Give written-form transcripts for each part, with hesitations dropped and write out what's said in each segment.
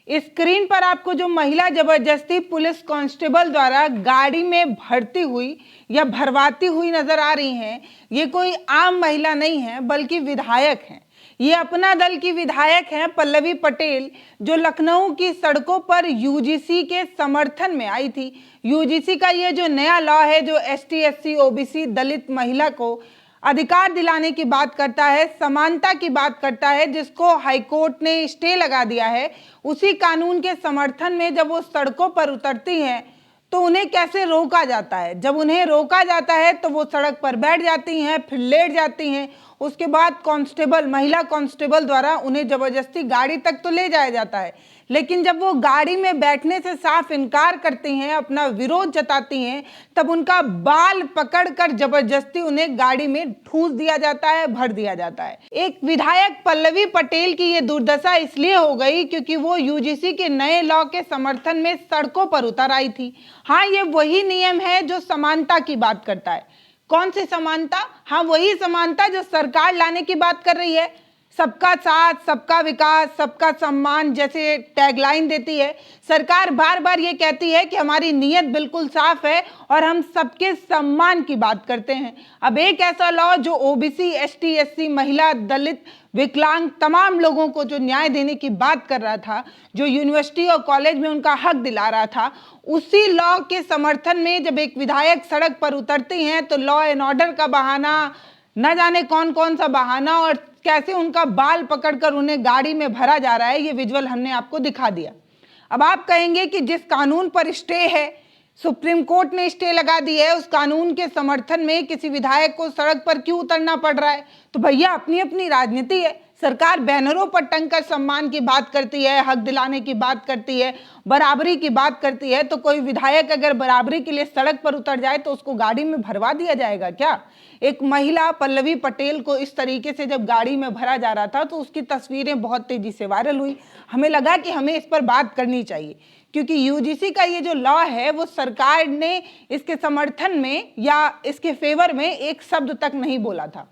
Screen पर आपको जो महिला जबरदस्ती पुलिस कांस्टेबल द्वारा गाड़ी में भरती हुई या भरवाती हुई नजर आ रही हैं, ये कोई आम महिला नहीं है बल्कि विधायक हैं। ये अपना दल की विधायक हैं पल्लवी पटेल, जो लखनऊ की सड़कों पर यूजीसी के समर्थन में आई थी। यूजीसी का ये जो नया लॉ है जो एसटी, एससी, ओबीसी दलित महिला को अधिकार दिलाने की बात करता है, समानता की बात करता है, जिसको हाईकोर्ट ने स्टे लगा दिया है, उसी कानून के समर्थन में जब वो सड़कों पर उतरती हैं तो उन्हें कैसे रोका जाता है। जब उन्हें रोका जाता है तो वो सड़क पर बैठ जाती हैं, फिर लेट जाती हैं। उसके बाद कांस्टेबल, महिला कांस्टेबल द्वारा उन्हें जबरदस्ती गाड़ी तक तो ले जाया जाता है, लेकिन जब वो गाड़ी में बैठने से साफ इनकार करती हैं, अपना विरोध जताती हैं, तब उनका बाल पकड़कर जबरदस्ती उन्हें गाड़ी में ठूस दिया जाता है, भर दिया जाता है। एक विधायक पल्लवी पटेल की ये दुर्दशा इसलिए हो गई क्योंकि वो यूजीसी के नए लॉ के समर्थन में सड़कों पर उतर आई थी। हाँ, ये वही नियम है जो समानता की बात करता है। कौन सी समानता? हाँ, वही समानता जो सरकार लाने की बात कर रही है। सबका साथ, सबका विकास, सबका सम्मान जैसे टैगलाइन देती है। सरकार बार बार ये कहती है कि हमारी नीयत बिल्कुल साफ है और हम सबके सम्मान की बात करते हैं। अब एक ऐसा लॉ जो ओबीसी, एसटी, एससी, महिला, दलित, विकलांग तमाम लोगों को जो न्याय देने की बात कर रहा था, जो यूनिवर्सिटी और कॉलेज में उनका हक दिला रहा था, उसी लॉ के समर्थन में जब एक विधायक सड़क पर उतरती हैं तो लॉ एंड ऑर्डर का बहाना, न जाने कौन कौन सा बहाना, और कैसे उनका बाल पकड़कर उन्हें गाड़ी में भरा जा रहा है, ये विजुअल हमने आपको दिखा दिया। अब आप कहेंगे कि जिस कानून पर स्टे है, सुप्रीम कोर्ट ने स्टे लगा दी है, उस कानून के समर्थन में किसी विधायक को सड़क पर क्यों उतरना पड़ रहा है? तो भैया, अपनी अपनी राजनीति है। सरकार बैनरों पर टंगकर सम्मान की बात करती है, हक दिलाने की बात करती है, बराबरी की बात करती है, तो कोई विधायक अगर बराबरी के लिए सड़क पर उतर जाए तो उसको गाड़ी में भरवा दिया जाएगा क्या? एक महिला पल्लवी पटेल को इस तरीके से जब गाड़ी में भरा जा रहा था तो उसकी तस्वीरें बहुत तेजी से वायरल हुई। हमें लगा कि हमें इस पर बात करनी चाहिए, क्योंकि यूजीसी का ये जो लॉ है वो सरकार ने इसके समर्थन में या इसके फेवर में एक शब्द तक नहीं बोला था।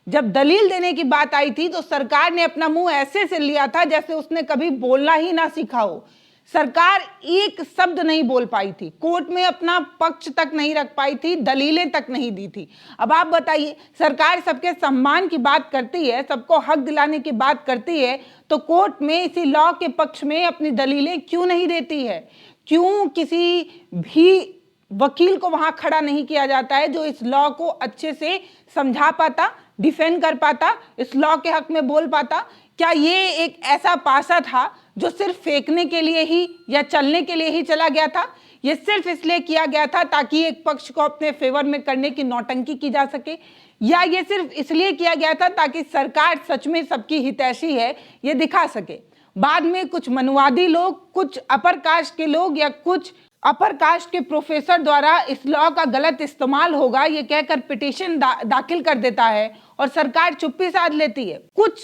जब दलील देने की बात आई थी तो सरकार ने अपना मुंह ऐसे से लिया था जैसे उसने कभी बोलना ही ना सीखा हो। सरकार एक शब्द नहीं बोल पाई थी, कोर्ट में अपना पक्ष तक नहीं रख पाई थी, दलीलें तक नहीं दी थी। अब आप बताइए, सरकार सबके सम्मान की बात करती है, सबको हक दिलाने की बात करती है, तो कोर्ट में इसी लॉ के पक्ष में अपनी दलीलें क्यों नहीं देती है? क्यों किसी भी वकील को वहां खड़ा नहीं किया जाता है जो इस लॉ को अच्छे से समझा पाता, डिफेंड कर पाता, इस लॉ के हक में बोल पाता? क्या ये एक ऐसा पासा था जो सिर्फ फेंकने के लिए ही या चलने के लिए ही चला गया था? ये सिर्फ इसलिए किया गया था ताकि एक पक्ष को अपने फेवर में करने की नौटंकी की जा सके, या ये सिर्फ इसलिए किया गया था ताकि सरकार सच में सबकी हितैषी है ये दिखा सके? बाद में कुछ मनुवादी लोग, कुछ अपर कास्ट के लोग या कुछ अपर कास्ट के प्रोफेसर द्वारा इस लॉ का गलत इस्तेमाल होगा ये कहकर पिटीशन दाखिल कर देता है और सरकार चुप्पी साध लेती है। कुछ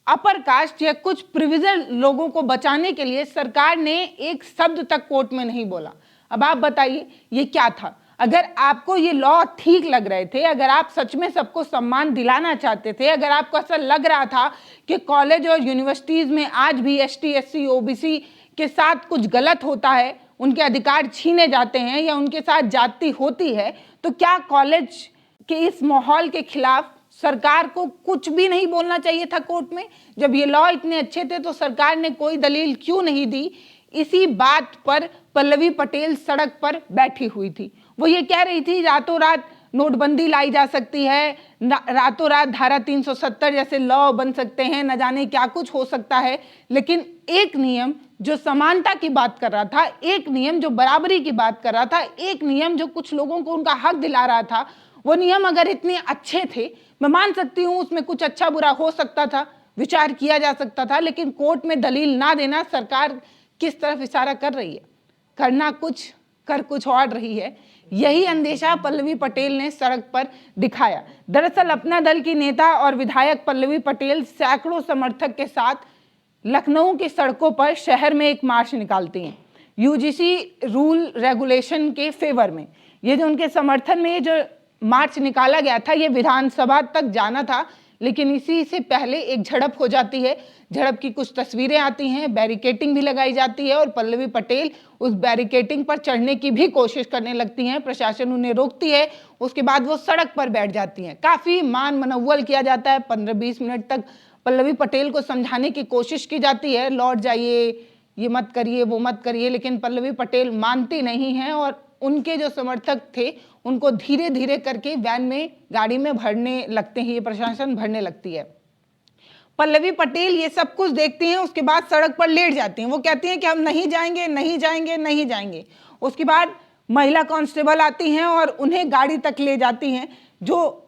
अपर कास्ट या कुछ प्रिविलेज लोगों को बचाने के लिए सरकार ने एक शब्द तक कोर्ट में नहीं बोला। अब आप बताइए ये क्या था? अगर आपको ये लॉ ठीक लग रहे थे, अगर आप सच में सबको सम्मान दिलाना चाहते थे, अगर आपको ऐसा लग रहा था कि कॉलेज और यूनिवर्सिटीज में आज भी एसटी, एससी, ओबीसी के साथ कुछ गलत होता है, उनके अधिकार छीने जाते हैं या उनके साथ जाति होती है, तो क्या कॉलेज के इस माहौल के खिलाफ सरकार को कुछ भी नहीं बोलना चाहिए था कोर्ट में? जब ये लॉ इतने अच्छे थे तो सरकार ने कोई दलील क्यों नहीं दी? इसी बात पर पल्लवी पटेल सड़क पर बैठी हुई थी। वो ये कह रही थी रातों रात नोटबंदी लाई जा सकती है, रातों रात धारा 370 जैसे लॉ बन सकते हैं, न जाने क्या कुछ हो सकता है, लेकिन एक नियम जो समानता की बात कर रहा था, एक नियम जो बराबरी की बात कर रहा था, एक नियम जो कुछ लोगों को उनका हक दिला रहा था, वो नियम अगर इतने अच्छे थे, मैं मान सकती हूँ उसमें कुछ अच्छा बुरा हो सकता था, विचार किया जा सकता था, लेकिन कोर्ट में दलील ना देना सरकार किस तरफ इशारा कर रही है? करना कुछ, कर कुछ और रही है। यही अंदेशा पल्लवी पटेल ने सड़क पर दिखाया। दरअसल अपना दल की नेता और विधायक पल्लवी पटेल सैकड़ों समर्थक के साथ लखनऊ की सड़कों पर शहर में एक मार्च निकालती हैं यूजीसी रूल रेगुलेशन के फेवर में। ये जो उनके समर्थन में ये जो मार्च निकाला गया था, ये विधानसभा तक जाना था, लेकिन इसी से पहले एक झड़प हो जाती है। झड़प की कुछ तस्वीरें आती हैं, बैरिकेटिंग भी लगाई जाती है और पल्लवी पटेल उस बैरिकेटिंग पर चढ़ने की भी कोशिश करने लगती हैं। प्रशासन उन्हें रोकती है, उसके बाद वो सड़क पर बैठ जाती हैं। काफ़ी मान मनव्वल किया जाता है, 15-20 मिनट तक पल्लवी पटेल को समझाने की कोशिश की जाती है, लौट जाइए, ये मत करिए, वो मत करिए, लेकिन पल्लवी पटेल मानती नहीं हैं और उनके जो समर्थक थे उनको धीरे धीरे करके वैन में, गाड़ी में भरने लगते हैं, ये प्रशासन भरने लगती है। पल्लवी पटेल ये सब कुछ देखती हैं, उसके बाद सड़क पर लेट जाती हैं। वो कहती हैं कि हम नहीं जाएंगे, नहीं जाएंगे, नहीं जाएंगे। उसके बाद महिला कांस्टेबल आती हैं और उन्हें गाड़ी तक ले जाती हैं, जो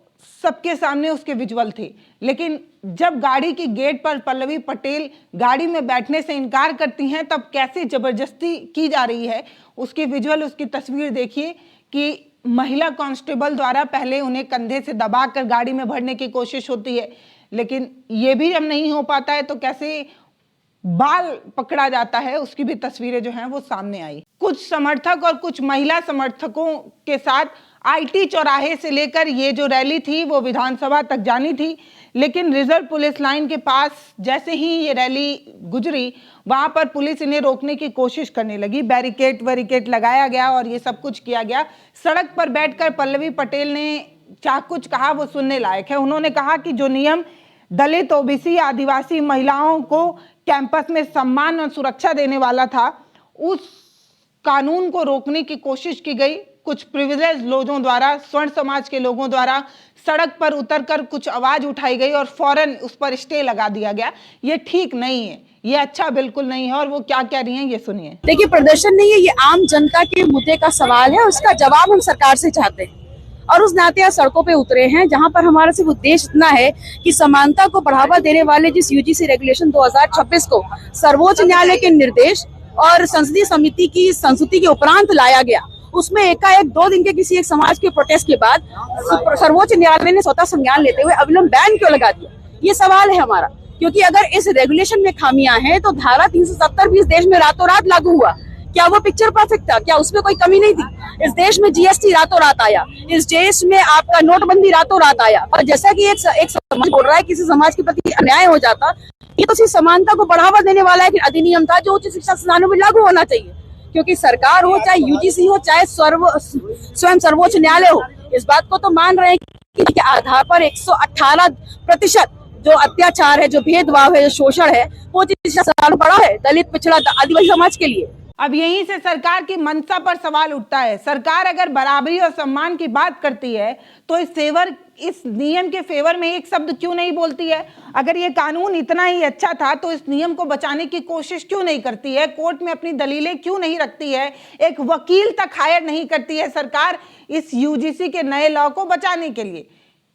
सबके सामने उसके विजुअल थे। लेकिन जब गाड़ी की गेट पर पल्लवी पटेल गाड़ी में बैठने से इनकार करती हैं, तब कैसे जबरदस्ती की जा रही है, उसकी विजुअल, उसकी तस्वीर देखिए कि महिला कांस्टेबल द्वारा पहले उन्हें कंधे से दबाकर गाड़ी में भरने की कोशिश होती है, लेकिन ये भी जब नहीं हो पाता है तो कैसे बाल पकड़ा जाता है, उसकी भी तस्वीरें जो हैं वो सामने आई। कुछ समर्थक और कुछ महिला समर्थकों के साथ आईटी चौराहे से लेकर ये जो रैली थी वो विधानसभा तक जानी थी, लेकिन रिजर्व पुलिस लाइन के पास जैसे ही ये रैली गुजरी, वहां पर पुलिस इन्हें रोकने की कोशिश करने लगी। बैरिकेड लगाया गया और ये सब कुछ किया गया। सड़क पर बैठकर पल्लवी पटेल ने क्या कुछ कहा वो सुनने लायक है। उन्होंने कहा कि जो नियम दलित, ओबीसी, आदिवासी महिलाओं को कैंपस में सम्मान और सुरक्षा देने वाला था, उस कानून को रोकने की कोशिश की गई। कुछ प्रिविलेज लोगों द्वारा, स्वर्ण समाज के लोगों द्वारा सड़क पर उतरकर कुछ आवाज उठाई गई और फौरन उस पर स्टे लगा दिया गया। ये ठीक नहीं है, ये अच्छा बिल्कुल नहीं है। और वो क्या कह रही हैं ये सुनिए। देखिए, प्रदर्शन नहीं है, ये आम जनता के मुद्दे का सवाल है, उसका जवाब हम सरकार से चाहते हैं और उस नाते आज सड़कों पे उतरे हैं, जहां पर हमारा सिर्फ उद्देश्य इतना है कि समानता को बढ़ावा देने वाले जिस यूजीसी रेगुलेशन 2026 को सर्वोच्च न्यायालय के निर्देश और संसदीय समिति की संस्तुति के उपरांत लाया गया, उसमें एकाएक 2 दिन के किसी एक समाज के प्रोटेस्ट के बाद सर्वोच्च न्यायालय ने स्वतः संज्ञान लेते हुए अविलंब बैन क्यों लगा दिया, ये सवाल है हमारा। क्योंकि अगर इस रेगुलेशन में खामियां हैं तो धारा 370 भी इस देश में रातों रात लागू हुआ। क्या वो पिक्चर परफेक्ट था? क्या उसमें कोई कमी नहीं थी? इस देश में जीएसटी रातों रात आया, इस देश में आपका नोटबंदी रातों रात आया, और जैसा कि एक समाज बोल रहा है किसी समाज के प्रति अन्याय हो जाता, ये तो सिर्फ समानता को बढ़ावा देने वाला एक अधिनियम था जो उच्च शिक्षा संस्थानों में लागू होना चाहिए। क्योंकि सरकार हो, चाहे यूजीसी हो, चाहे स्वयं सर्वोच्च न्यायालय हो, इस बात को तो मान रहे हैं कि के आधार पर 118% जो अत्याचार है, जो भेदभाव है, जो शोषण है, वो बड़ा है दलित, पिछड़ा, आदिवासी समाज के लिए। अब यहीं से सरकार की मंशा पर सवाल उठता है। सरकार अगर बराबरी और सम्मान की बात करती है तो इस नियम के फेवर में एक शब्द क्यों नहीं बोलती है? अगर ये कानून इतना ही अच्छा था तो इस नियम को बचाने की कोशिश क्यों नहीं करती है? कोर्ट में अपनी दलीलें क्यों नहीं रखती है? एक वकील तक हायर नहीं करती है सरकार इस यूजीसी के नए लॉ को बचाने के लिए?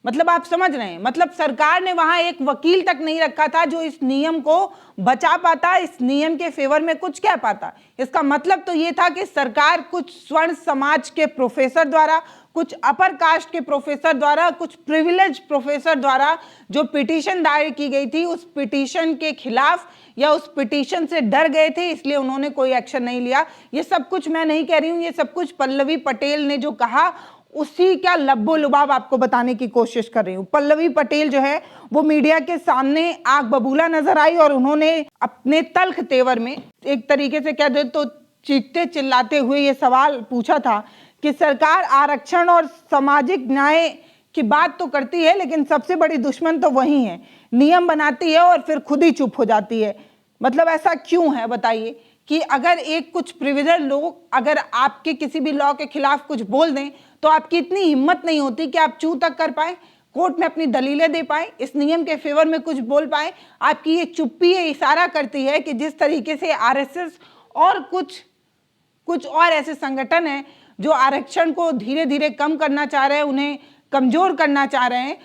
मतलब आप समझ रहे हैं, मतलब सरकार ने वहां एक वकील तक नहीं रखा था जो इस नियम को बचा पाता, इस नियम के फेवर में कुछ कह पाता। इसका मतलब तो ये था कि सरकार कुछ स्वर्ण समाज के प्रोफेसर द्वारा, कुछ अपर कास्ट के प्रोफेसर द्वारा, कुछ प्रिविलेज प्रोफेसर द्वारा जो पिटीशन दायर की गई थी, उस पिटीशन के खिलाफ या उस पिटीशन से डर गए थे, इसलिए उन्होंने कोई एक्शन नहीं लिया। ये सब कुछ मैं नहीं कह रही हूं, ये सब कुछ पल्लवी पटेल ने जो कहा उसी का लब्बो लुबाब आपको बताने की कोशिश कर रही हूँ। पल्लवी पटेल जो है वो मीडिया के सामने आग बबूला नजर आई और उन्होंने अपने तल्ख तेवर में, एक तरीके से कह दे तो चीखते चिल्लाते हुए ये सवाल पूछा था कि सरकार आरक्षण और सामाजिक न्याय की बात तो करती है, लेकिन सबसे बड़ी दुश्मन तो वही है, नियम बनाती है और फिर खुद ही चुप हो जाती है। मतलब ऐसा क्यों है बताइए कि अगर एक कुछ प्रिविलेज लोग अगर आपके किसी भी लॉ के खिलाफ कुछ बोल दें तो आपकी इतनी हिम्मत नहीं होती कि आप चू तक कर पाए, कोर्ट में अपनी दलीलें दे पाए, इस नियम के फेवर में कुछ बोल पाए। आपकी ये चुप्पी ये इशारा करती है कि जिस तरीके से आरएसएस और कुछ और ऐसे संगठन हैं जो आरक्षण को धीरे धीरे कम करना चाह रहे हैं, उन्हें कमजोर करना चाह रहे हैं,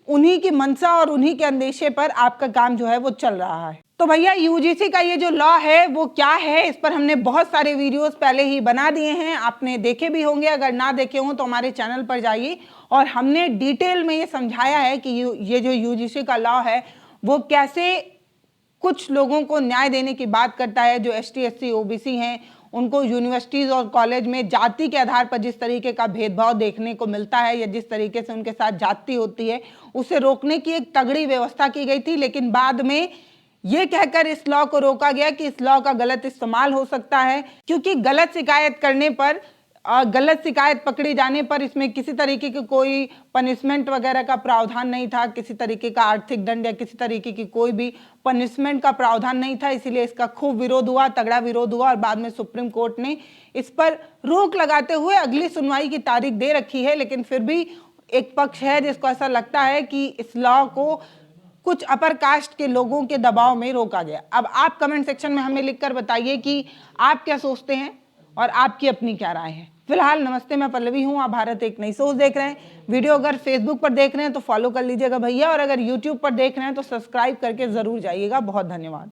उन्हीं की मंशा और उन्हीं के अंदेशे पर आपका काम जो है वो चल रहा है। तो भैया यूजीसी का ये जो लॉ है वो क्या है, इस पर हमने बहुत सारे वीडियोस पहले ही बना दिए हैं, आपने देखे भी होंगे। अगर ना देखे हों तो हमारे चैनल पर जाइए और हमने डिटेल में ये समझाया है कि ये जो यूजीसी का लॉ है वो कैसे कुछ लोगों को न्याय देने की बात करता है, जो एसटी, एससी, ओबीसी हैं उनको यूनिवर्सिटीज़ और कॉलेज में जाति के आधार पर जिस तरीके का भेदभाव देखने को मिलता है या जिस तरीके से उनके साथ जाति होती है, उसे रोकने की एक तगड़ी व्यवस्था की गई थी। लेकिन बाद में ये कहकर इस लॉ को रोका गया कि इस लॉ का गलत इस्तेमाल हो सकता है, क्योंकि गलत शिकायत करने पर, गलत शिकायत पकड़ी जाने पर इसमें किसी तरीके की कोई पनिशमेंट वगैरह का प्रावधान नहीं था, किसी तरीके का आर्थिक दंड या किसी तरीके की कोई भी पनिशमेंट का प्रावधान नहीं था। इसीलिए इसका खूब विरोध हुआ, तगड़ा विरोध हुआ और बाद में सुप्रीम कोर्ट ने इस पर रोक लगाते हुए अगली सुनवाई की तारीख दे रखी है। लेकिन फिर भी एक पक्ष है जिसको ऐसा लगता है कि इस लॉ को कुछ अपर कास्ट के लोगों के दबाव में रोका गया। अब आप कमेंट सेक्शन में हमें लिखकर बताइए कि आप क्या सोचते हैं और आपकी अपनी क्या राय है। फिलहाल नमस्ते, मैं पल्लवी हूँ, आप भारत एक नई सोच देख रहे हैं। वीडियो अगर फेसबुक पर देख रहे हैं तो फॉलो कर लीजिएगा भैया, और अगर यूट्यूब पर देख रहे हैं तो सब्सक्राइब करके जरूर जाइएगा। बहुत धन्यवाद।